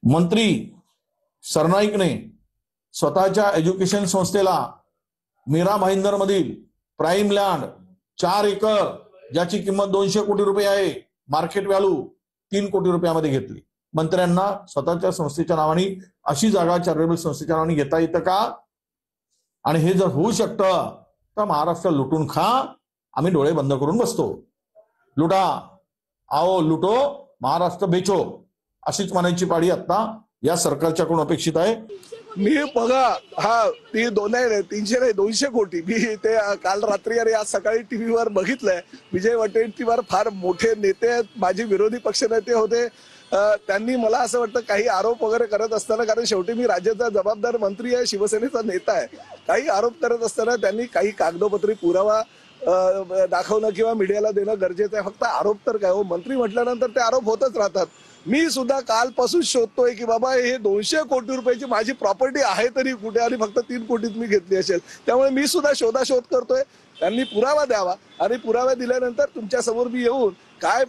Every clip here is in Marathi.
मंत्री सरनाईकने स्वतःच्या एज्युकेशन संस्थेला मीरा भाईंदर मधील प्राईम लँड 4 एकर ज्याची किंमत 200 कोटी रुपये आहे, मार्केट व्हॅल्यू 3 कोटी रुपयामध्ये घेतली। मंत्र्यांना स्वतःच्या संस्थेच्या नावाने अशी जागा चॅरिटेबल संस्थेच्या नावाने घेता येतं का? आणि हे जर होऊ शकतं तर महाराष्ट्र लुटून खा, आम्ही डोळे बंद करून बसतो। लुटा आओ लुटो, महाराष्ट्र बेचो, अशीच म्हणायची पाळी आता या सरकारच्याकडून अपेक्षित आहे। मी बघा हा ती 300 नाही 200 कोटी मी ते काल रात्री आणि आज सकाळी टीव्हीवर बघितलंय। विजय वडेट्टीवार फार मोठे नेते आहेत, माझे विरोधी पक्षनेते होते। त्यांनी मला असं वाटतं काही आरोप वगैरे करत असताना, कारण शेवटी मी राज्याचा जबाबदार मंत्री आहे, शिवसेनेचा नेता आहे, काही आरोप करत असताना त्यांनी काही कागदोपत्री पुरावा दाखवणं किंवा मीडियाला देणं गरजेचं आहे। फक्त आरोप तर काय हो, मंत्री म्हटल्यानंतर ते आरोप होतच राहतात। मी सुद्धा कालपासून शोधतोय की बाबा हे 200 कोटी रुपयाची माझी प्रॉपर्टी आहे तरी कुठे, आणि फक्त 3 कोटीत मी घेतली असेल। त्यामुळे मी सुद्धा शोधाशोध करतोय, त्यांनी पुरावा द्यावा आणि पुरावा दिल्यानंतर तुमच्या समोर मी येऊन काय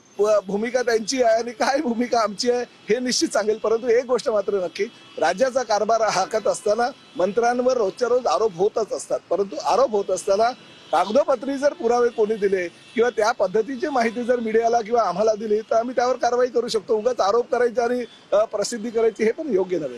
भूमिका त्यांची आहे आणि काय भूमिका आमची आहे हे निश्चित सांगेल। परंतु एक गोष्ट मात्र नक्की, राज्याचा कारभार हाकत असताना मंत्र्यांवर रोजच्या रोज आरोप होतच असतात, परंतु आरोप होत असताना कागदोपत्री जर पुरावे कोणी दिले किंवा त्या पद्धतीची माहिती जर मीडियाला किंवा आम्हाला दिली तर आम्ही त्यावर कारवाई करू शकतो। उगाच आरोप करायचे आणि प्रसिद्धी करायची हे पण योग्य नव्हे।